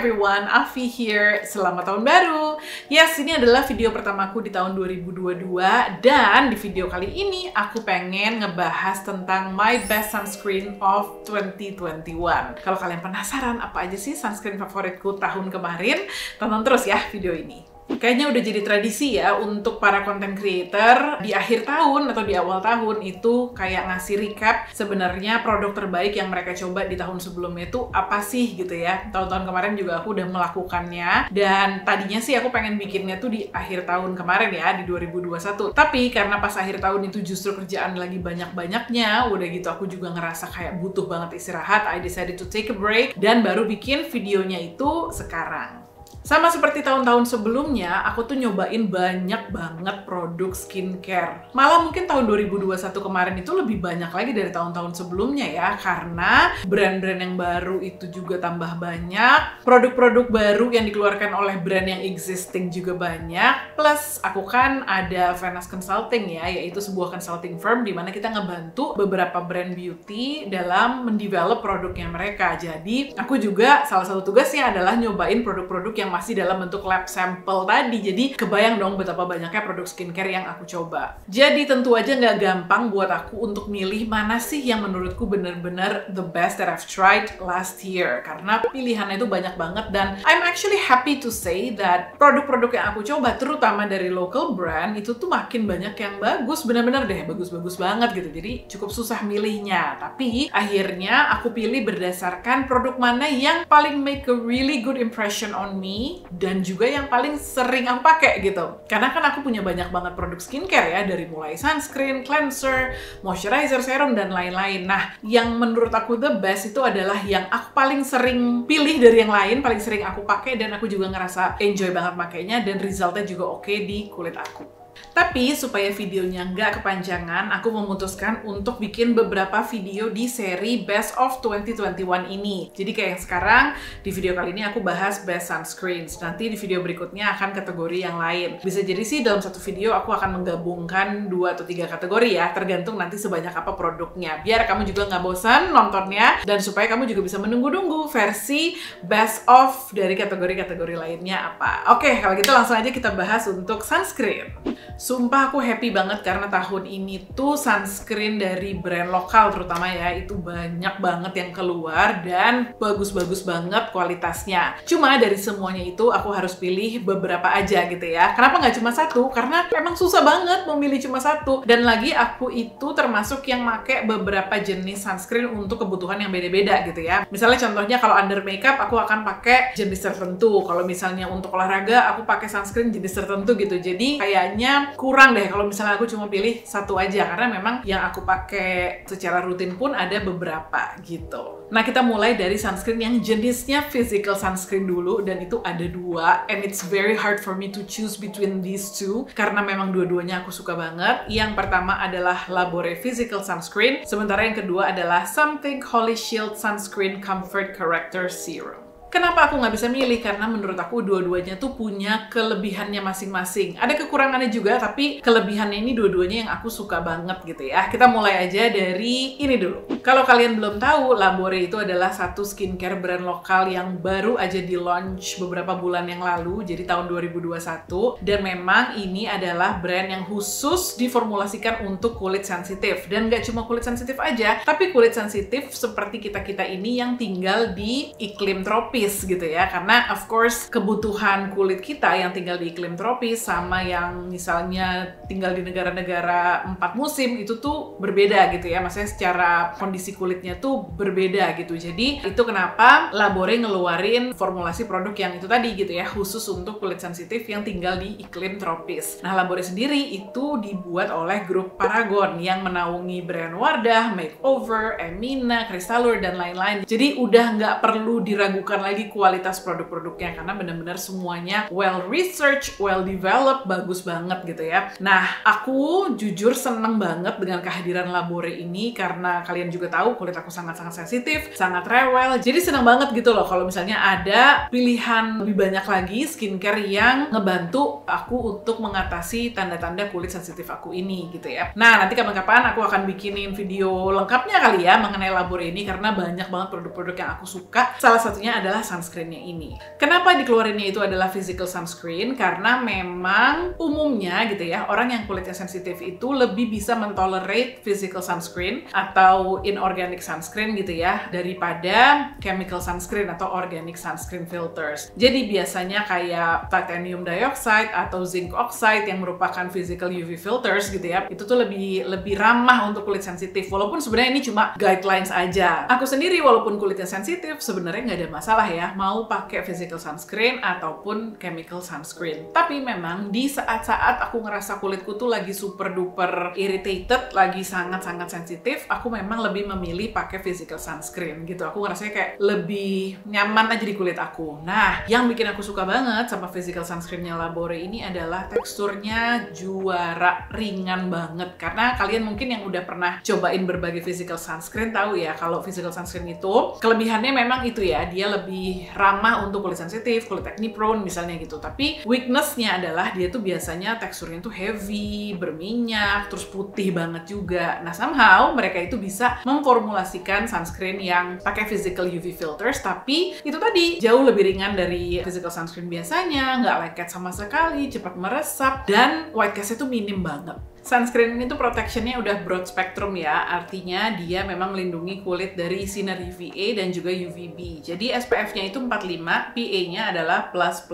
everyone, Afi here. Selamat tahun baru. Yes, ini adalah video pertamaku di tahun 2022 dan di video kali ini aku pengen ngebahas tentang my best sunscreen of 2021. Kalau kalian penasaran apa aja sih sunscreen favoritku tahun kemarin, tonton terus ya video ini. Kayaknya udah jadi tradisi ya untuk para content creator di akhir tahun atau di awal tahun itu kayak ngasih recap sebenarnya produk terbaik yang mereka coba di tahun sebelumnya itu apa sih gitu ya. Tahun-tahun kemarin juga aku udah melakukannya dan tadinya sih aku pengen bikinnya tuh di akhir tahun kemarin ya, di 2021. Tapi karena pas akhir tahun itu justru kerjaan lagi banyak-banyaknya, udah gitu aku juga ngerasa kayak butuh banget istirahat. I decided to take a break dan baru bikin videonya itu sekarang. Sama seperti tahun-tahun sebelumnya, aku tuh nyobain banyak banget produk skincare. Malah mungkin tahun 2021 kemarin itu lebih banyak lagi dari tahun-tahun sebelumnya ya, karena brand-brand yang baru itu juga tambah banyak, produk-produk baru yang dikeluarkan oleh brand yang existing juga banyak, plus aku kan ada Venus Consulting ya, yaitu sebuah consulting firm di mana kita ngebantu beberapa brand beauty dalam mendevelop produknya mereka. Jadi aku juga salah satu tugasnya adalah nyobain produk-produk yang masih dalam bentuk lab sample tadi. Jadi kebayang dong betapa banyaknya produk skincare yang aku coba. Jadi tentu aja nggak gampang buat aku untuk milih mana sih yang menurutku bener-bener the best that I've tried last year. Karena pilihannya itu banyak banget dan I'm actually happy to say that produk-produk yang aku coba, terutama dari local brand, itu tuh makin banyak yang bagus. Bener-bener deh, bagus-bagus banget gitu. Jadi cukup susah milihnya. Tapi akhirnya aku pilih berdasarkan produk mana yang paling make a really good impression on me dan juga yang paling sering aku pakai gitu. Karena kan aku punya banyak banget produk skincare ya, dari mulai sunscreen, cleanser, moisturizer, serum, dan lain-lain. Nah, yang menurut aku the best itu adalah yang aku paling sering pilih dari yang lain, paling sering aku pakai, dan aku juga ngerasa enjoy banget makainya, dan resultnya juga oke di kulit aku. Tapi supaya videonya nggak kepanjangan, aku memutuskan untuk bikin beberapa video di seri Best of 2021 ini. Jadi kayak yang sekarang, di video kali ini aku bahas Best Sunscreens. Nanti di video berikutnya akan kategori yang lain. Bisa jadi sih dalam satu video aku akan menggabungkan 2 atau 3 kategori ya, tergantung nanti sebanyak apa produknya. Biar kamu juga nggak bosan nontonnya, dan supaya kamu juga bisa menunggu-nunggu versi Best of dari kategori-kategori lainnya apa. Oke, kalau gitu langsung aja kita bahas untuk sunscreen. Sumpah aku happy banget karena tahun ini tuh sunscreen dari brand lokal terutama ya, itu banyak banget yang keluar dan bagus-bagus banget kualitasnya. Cuma dari semuanya itu aku harus pilih beberapa aja gitu ya. Kenapa nggak cuma satu? Karena memang susah banget memilih cuma satu. Dan lagi aku itu termasuk yang make beberapa jenis sunscreen untuk kebutuhan yang beda-beda gitu ya. Misalnya contohnya kalau under makeup aku akan pakai jenis tertentu. Kalau misalnya untuk olahraga aku pakai sunscreen jenis tertentu gitu. Jadi kayaknya kurang deh kalau misalnya aku cuma pilih satu aja, karena memang yang aku pakai secara rutin pun ada beberapa gitu. Nah, kita mulai dari sunscreen yang jenisnya physical sunscreen dulu, dan itu ada 2 and it's very hard for me to choose between these two karena memang dua-duanya aku suka banget. Yang pertama adalah Labore Physical Sunscreen, sementara yang kedua adalah Something Holy Shield Sunscreen Comfort Corrector Serum. Kenapa aku nggak bisa milih? Karena menurut aku dua-duanya tuh punya kelebihannya masing-masing. Ada kekurangannya juga, tapi kelebihannya ini dua-duanya yang aku suka banget gitu ya. Kita mulai aja dari ini dulu. Kalau kalian belum tahu, Labore itu adalah satu skincare brand lokal yang baru aja di-launch beberapa bulan yang lalu, jadi tahun 2021. Dan memang ini adalah brand yang khusus diformulasikan untuk kulit sensitif. Dan nggak cuma kulit sensitif aja, tapi kulit sensitif seperti kita-kita ini yang tinggal di iklim tropis gitu ya, karena of course kebutuhan kulit kita yang tinggal di iklim tropis sama yang misalnya tinggal di negara-negara 4 musim itu tuh berbeda gitu ya, maksudnya secara kondisi kulitnya tuh berbeda gitu. Jadi itu kenapa Labore ngeluarin formulasi produk yang itu tadi gitu ya, khusus untuk kulit sensitif yang tinggal di iklim tropis. Nah, Labore sendiri itu dibuat oleh grup Paragon yang menaungi brand Wardah, Makeover, Emina, Cristallure, dan lain-lain. Jadi udah nggak perlu diragukan lagi kualitas produk-produknya karena benar-benar semuanya well researched, well developed, bagus banget gitu ya. Nah, aku jujur seneng banget dengan kehadiran Labore ini karena kalian juga tahu kulit aku sangat-sangat sensitif, sangat rewel. Jadi seneng banget gitu loh kalau misalnya ada pilihan lebih banyak lagi skincare yang ngebantu aku untuk mengatasi tanda-tanda kulit sensitif aku ini gitu ya. Nah, nanti kapan-kapan aku akan bikinin video lengkapnya kali ya mengenai Labore ini karena banyak banget produk-produk yang aku suka. Salah satunya adalah adalah sunscreennya ini. Kenapa dikeluarinnya itu adalah physical sunscreen? Karena memang umumnya gitu ya, orang yang kulitnya sensitif itu lebih bisa mentolerate physical sunscreen atau inorganic sunscreen gitu ya, daripada chemical sunscreen atau organic sunscreen filters. Jadi biasanya kayak titanium dioxide atau zinc oxide yang merupakan physical UV filters gitu ya, itu tuh lebih ramah untuk kulit sensitif. Walaupun sebenarnya ini cuma guidelines aja. Aku sendiri walaupun kulitnya sensitif sebenarnya nggak ada masalah ya mau pakai physical sunscreen ataupun chemical sunscreen. Tapi memang di saat-saat aku ngerasa kulitku tuh lagi super duper irritated, lagi sangat-sangat sensitif, aku memang lebih memilih pakai physical sunscreen gitu. Aku ngerasanya kayak lebih nyaman aja di kulit aku. Nah, yang bikin aku suka banget sama physical sunscreennya Labore ini adalah teksturnya juara, ringan banget. Karena kalian mungkin yang udah pernah cobain berbagai physical sunscreen tahu ya, kalau physical sunscreen itu kelebihannya memang itu ya, dia lebih ramah untuk kulit sensitif, kulit acne prone misalnya gitu. Tapi weakness-nya adalah dia tuh biasanya teksturnya tuh heavy, berminyak, terus putih banget juga. Nah, somehow mereka itu bisa memformulasikan sunscreen yang pakai physical UV filters, tapi itu tadi jauh lebih ringan dari physical sunscreen biasanya, nggak lengket sama sekali, cepat meresap, dan white cast-nya tuh minim banget. Sunscreen ini tuh protectionnya udah broad spectrum ya, artinya dia memang melindungi kulit dari sinar UVA dan juga UVB. Jadi SPF-nya itu 45, PA-nya adalah plus.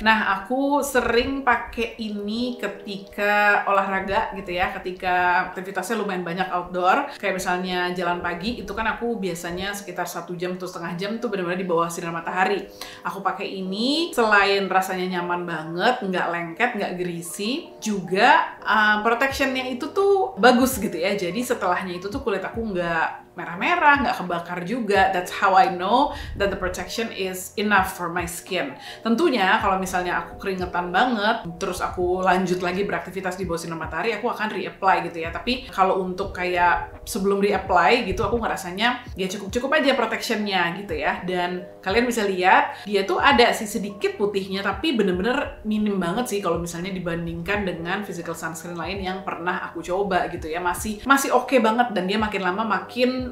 Nah, aku sering pakai ini ketika olahraga gitu ya, ketika aktivitasnya lumayan banyak outdoor, kayak misalnya jalan pagi, itu kan aku biasanya sekitar 1 jam atau setengah jam tuh benar-benar di bawah sinar matahari. Aku pakai ini, selain rasanya nyaman banget, nggak lengket, nggak greasy, juga protectionnya itu tuh bagus gitu ya. Jadi setelahnya itu tuh kulit aku nggak merah-merah, nggak kebakar juga. That's how I know that the protection is enough for my skin. Tentunya kalau misalnya aku keringetan banget, terus aku lanjut lagi beraktivitas di bawah sinar matahari, aku akan reapply gitu ya. Tapi kalau untuk kayak sebelum reapply gitu, aku ngerasanya ya cukup aja protectionnya gitu ya. Dan kalian bisa lihat, dia tuh ada sih sedikit putihnya, tapi bener-bener minim banget sih kalau misalnya dibandingkan dengan physical sunscreen lain yang pernah aku coba gitu ya. Masih oke banget, dan dia makin lama makin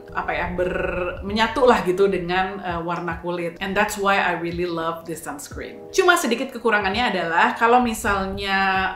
menyatu lah gitu dengan warna kulit. And that's why I really love this sunscreen. Cuma sedikit kekurangannya adalah kalau misalnya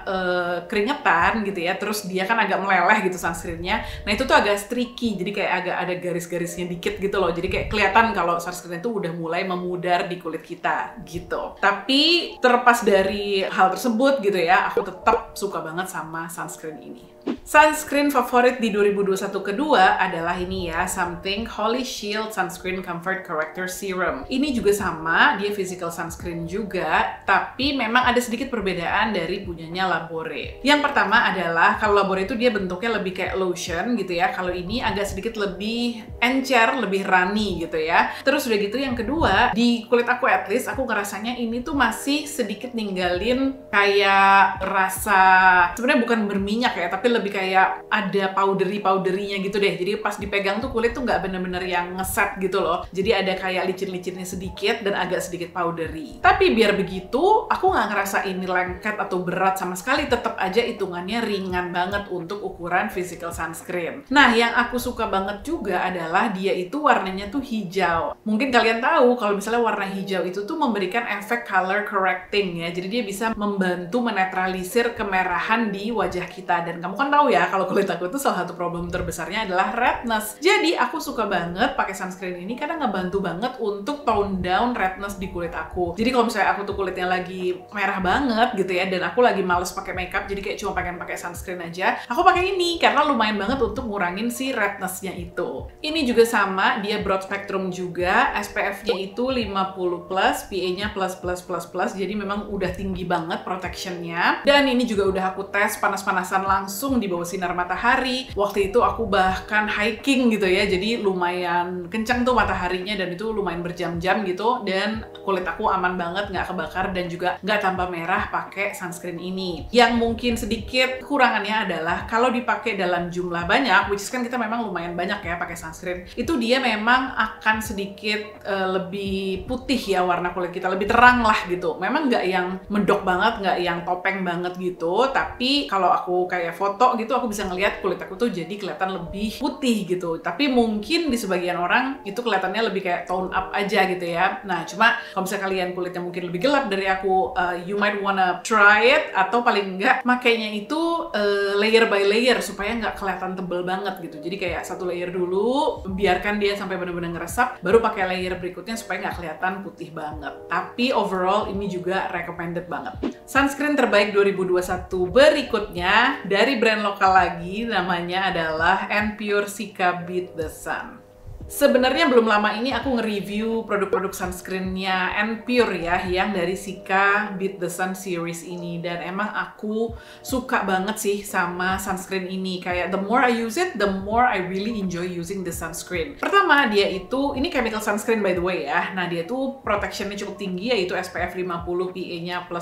keringetan gitu ya, terus dia kan agak meleleh gitu sunscreennya. Nah, itu tuh agak streaky, jadi kayak agak ada garis-garisnya dikit gitu loh. Jadi kayak kelihatan kalau sunscreen itu udah mulai memudar di kulit kita gitu. Tapi terlepas dari hal tersebut gitu ya, aku tetap suka banget sama sunscreen ini. Sunscreen favorit di 2021 kedua adalah ini ya, Something Holy Shield Sunscreen Comfort Corrector Serum. Ini juga sama, dia physical sunscreen juga, tapi memang ada sedikit perbedaan dari punyanya Labore. Yang pertama adalah, kalau Labore itu dia bentuknya lebih kayak lotion gitu ya, kalau ini agak sedikit lebih encer, lebih runny gitu ya. Terus udah gitu yang kedua, di kulit aku at least, aku ngerasanya ini tuh masih sedikit ninggalin kayak rasa, sebenarnya bukan berminyak ya, tapi lebih kayak ada powdery-powderinya gitu deh. Jadi pas dipegang tuh kulit tuh nggak bener-bener yang ngeset gitu loh. Jadi ada kayak licin-licinnya sedikit dan agak sedikit powdery. Tapi biar begitu, aku nggak ngerasa ini lengket atau berat sama sekali. Tetap aja hitungannya ringan banget untuk ukuran physical sunscreen. Nah, yang aku suka banget juga adalah dia itu warnanya tuh hijau. Mungkin kalian tahu kalau misalnya warna hijau itu tuh memberikan efek color correcting ya. Jadi dia bisa membantu menetralisir kemerahan di wajah kita. Dan kamu kan tahu ya, kalau kulit aku tuh salah satu problem terbesarnya adalah redness. Jadi aku suka banget pakai sunscreen ini karena ngebantu banget untuk tone down redness di kulit aku. Jadi kalau misalnya aku tuh kulitnya lagi merah banget gitu ya, dan aku lagi males pakai makeup, jadi kayak cuma pengen pakai sunscreen aja, aku pakai ini karena lumayan banget untuk ngurangin si redness-nya itu. Ini juga sama, dia broad spectrum juga, SPF-nya itu 50+, PA-nya plus, jadi memang udah tinggi banget protection-nya. Dan ini juga udah aku tes panas-panasan langsung di bawah sinar matahari. Waktu itu aku bahkan hiking gitu ya, jadi lumayan kencang tuh mataharinya dan itu lumayan berjam-jam gitu, dan kulit aku aman banget, nggak kebakar dan juga nggak tambah merah pakai sunscreen ini. Yang mungkin sedikit kekurangannya adalah kalau dipakai dalam jumlah banyak, which is kan kita memang lumayan banyak ya pakai sunscreen, itu dia memang akan sedikit lebih putih ya warna kulit kita, lebih terang lah gitu. Memang nggak yang mendok banget, nggak yang topeng banget gitu, tapi kalau aku kayak foto gitu, aku bisa ngeliat kulit aku tuh jadi kelihatan lebih putih gitu. Tapi Tapi mungkin di sebagian orang itu kelihatannya lebih kayak tone up aja gitu ya. Nah, cuma kalau misalnya kalian kulitnya mungkin lebih gelap dari aku, you might wanna try it, atau paling enggak makainya itu layer by layer supaya nggak kelihatan tebel banget gitu. Jadi kayak satu layer dulu, biarkan dia sampai benar-benar ngeresap, baru pakai layer berikutnya supaya nggak kelihatan putih banget. Tapi overall ini juga recommended banget. Sunscreen terbaik 2021 berikutnya dari brand lokal lagi, namanya adalah N-Pure Cica Beat the Sun. Sebenarnya belum lama ini aku nge-review produk-produk sunscreen-nya N-Pure ya, yang dari Cica Beat the Sun series ini, dan emang aku suka banget sih sama sunscreen ini. Kayak the more I use it, the more I really enjoy using the sunscreen. Pertama, dia itu, ini chemical sunscreen by the way ya, nah dia tuh protection-nya cukup tinggi, yaitu SPF 50, PA-nya ++++.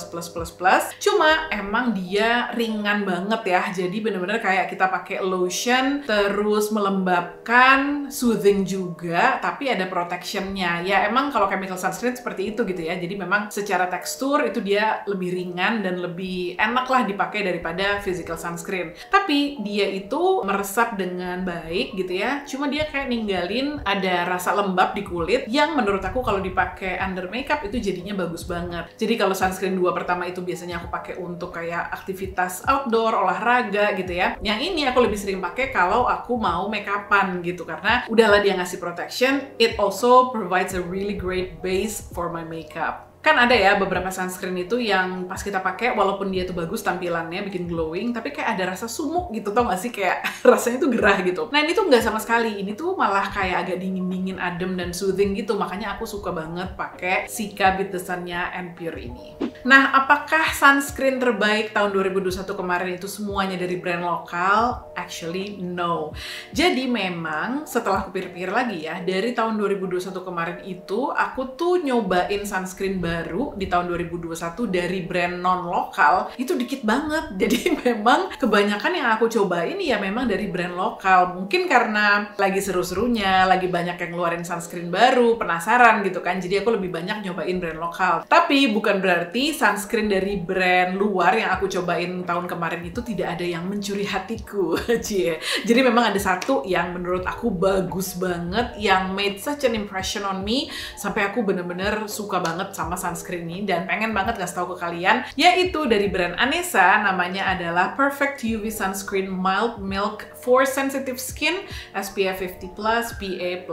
Cuma emang dia ringan banget ya, jadi bener-bener kayak kita pakai lotion, terus melembabkan, soothing juga, tapi ada protectionnya. Ya emang kalau chemical sunscreen seperti itu gitu ya. Jadi memang secara tekstur itu dia lebih ringan dan lebih enak lah dipakai daripada physical sunscreen. Tapi dia itu meresap dengan baik gitu ya. Cuma dia kayak ninggalin ada rasa lembab di kulit yang menurut aku kalau dipakai under makeup itu jadinya bagus banget. Jadi kalau sunscreen 2 pertama itu biasanya aku pakai untuk kayak aktivitas outdoor, olahraga gitu ya. Yang ini aku lebih sering pakai kalau aku mau makeupan gitu, karena udahlah dia ngasih protection, it also provides a really great base for my makeup. Kan ada ya beberapa sunscreen itu yang pas kita pakai walaupun dia tuh bagus tampilannya, bikin glowing, tapi kayak ada rasa sumuk gitu, tau gak sih? Kayak rasanya tuh gerah gitu. Nah ini tuh nggak sama sekali, ini tuh malah kayak agak dingin-dingin, adem dan soothing gitu. Makanya aku suka banget pakai Cica Beat the Sun-nya N-Pure ini. Nah, apakah sunscreen terbaik tahun 2021 kemarin itu semuanya dari brand lokal? Actually, no. Jadi memang setelah aku pikir-pikir lagi ya, dari tahun 2021 kemarin itu aku tuh nyobain sunscreen baru di tahun 2021 dari brand non-lokal itu dikit banget. Jadi memang kebanyakan yang aku cobain ya memang dari brand lokal. Mungkin karena lagi seru-serunya, lagi banyak yang ngeluarin sunscreen baru, penasaran gitu kan. Jadi aku lebih banyak nyobain brand lokal. Tapi bukan berarti sunscreen dari brand luar yang aku cobain tahun kemarin itu tidak ada yang mencuri hatiku. Jadi memang ada satu yang menurut aku bagus banget, yang made such an impression on me, sampai aku bener-bener suka banget sama sunscreen ini dan pengen banget ngasih tahu ke kalian, yaitu dari brand Anessa, namanya adalah Perfect UV Sunscreen Mild Milk for Sensitive Skin SPF 50+, PA++++.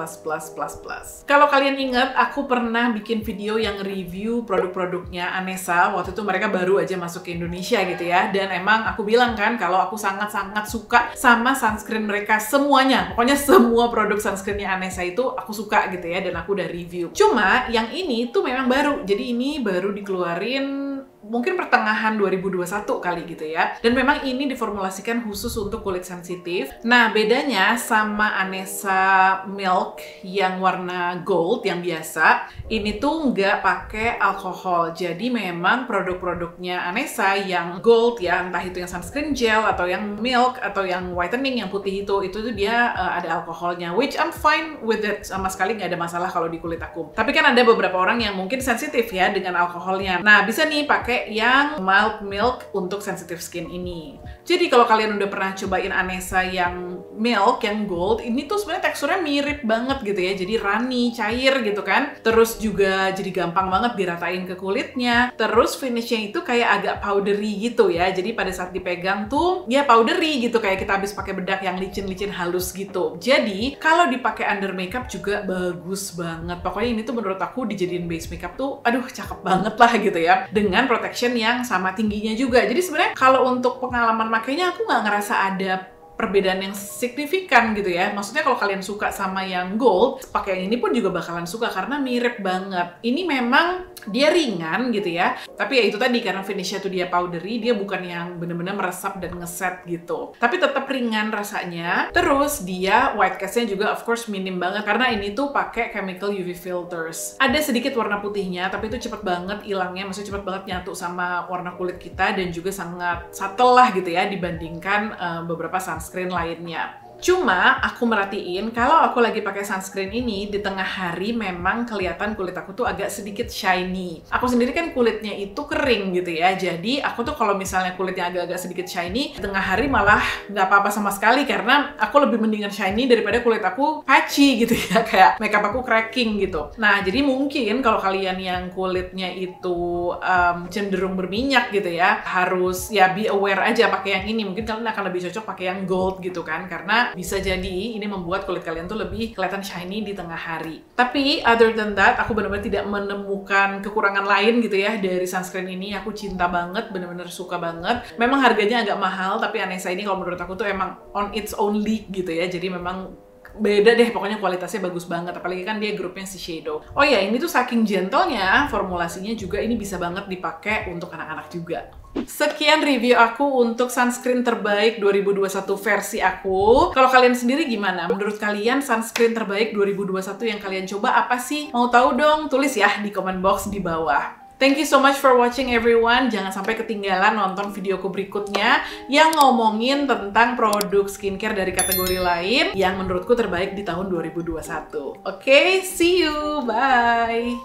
Kalau kalian ingat, aku pernah bikin video yang review produk-produknya Anessa. Waktu itu mereka baru aja masuk ke Indonesia gitu ya, dan emang aku bilang kan kalau aku sangat-sangat suka sama sunscreen mereka semuanya. Pokoknya semua produk sunscreennya Anessa itu aku suka gitu ya, dan aku udah review. Cuma yang ini tuh memang baru. Jadi ini baru dikeluarin mungkin pertengahan 2021 kali gitu ya. Dan memang ini diformulasikan khusus untuk kulit sensitif. Nah, bedanya sama Anessa Milk yang warna gold yang biasa, ini tuh nggak pakai alkohol. Jadi memang produk-produknya Anessa yang gold ya, entah itu yang sunscreen gel atau yang milk atau yang whitening yang putih itu tuh dia ada alkoholnya, which I'm fine with it, sama sekali nggak ada masalah kalau di kulit aku. Tapi kan ada beberapa orang yang mungkin sensitif ya dengan alkoholnya. Nah, bisa nih pakai yang mild milk untuk sensitive skin ini. Jadi kalau kalian udah pernah cobain Anessa yang milk, yang gold, ini tuh sebenarnya teksturnya mirip banget gitu ya. Jadi runny, cair gitu kan. Terus juga jadi gampang banget diratain ke kulitnya. Terus finishnya itu kayak agak powdery gitu ya. Jadi pada saat dipegang tuh ya powdery gitu, kayak kita habis pakai bedak yang licin-licin halus gitu. Jadi kalau dipakai under makeup juga bagus banget. Pokoknya ini tuh menurut aku dijadiin base makeup tuh aduh cakep banget lah gitu ya. Dengan protection yang sama tingginya juga. Jadi sebenarnya kalau untuk pengalaman makainya aku nggak ngerasa ada perbedaan yang signifikan gitu ya. Maksudnya kalau kalian suka sama yang gold, pakai yang ini pun juga bakalan suka karena mirip banget. Ini memang dia ringan gitu ya. Tapi ya itu tadi, karena finishnya tuh dia powdery, dia bukan yang bener-bener meresap dan ngeset gitu. Tapi tetap ringan rasanya. Terus dia white cast-nya juga of course minim banget karena ini tuh pakai chemical UV filters. Ada sedikit warna putihnya, tapi itu cepet banget hilangnya, maksudnya cepet banget nyatu sama warna kulit kita dan juga sangat subtle lah gitu ya dibandingkan beberapa sunscreen lainnya. Cuma aku merhatiin kalau aku lagi pakai sunscreen ini di tengah hari memang kelihatan kulit aku tuh agak sedikit shiny. Aku sendiri kan kulitnya itu kering gitu ya. Jadi aku tuh kalau misalnya kulitnya agak-agak sedikit shiny, di tengah hari malah nggak apa-apa sama sekali karena aku lebih mendingan shiny daripada kulit aku patchy gitu ya, kayak makeup aku cracking gitu. Nah, jadi mungkin kalau kalian yang kulitnya itu cenderung berminyak gitu ya, harus ya be aware aja pakai yang ini. Mungkin kalian akan lebih cocok pakai yang gold gitu kan, karena bisa jadi ini membuat kulit kalian tuh lebih kelihatan shiny di tengah hari. Tapi other than that, aku benar-benar tidak menemukan kekurangan lain gitu ya dari sunscreen ini. Aku cinta banget, bener-bener suka banget. Memang harganya agak mahal, tapi Anessa ini kalau menurut aku tuh emang on its own league gitu ya. Jadi memang beda deh, pokoknya kualitasnya bagus banget. Apalagi kan dia grupnya Shiseido. Oh ya, ini tuh saking gentlenya, formulasinya juga ini bisa banget dipakai untuk anak-anak juga. Sekian review aku untuk sunscreen terbaik 2021 versi aku. Kalau kalian sendiri gimana? Menurut kalian sunscreen terbaik 2021 yang kalian coba apa sih? Mau tahu dong? Tulis ya di comment box di bawah. Thank you so much for watching everyone. Jangan sampai ketinggalan nonton videoku berikutnya yang ngomongin tentang produk skincare dari kategori lain yang menurutku terbaik di tahun 2021. Oke, see you. Bye.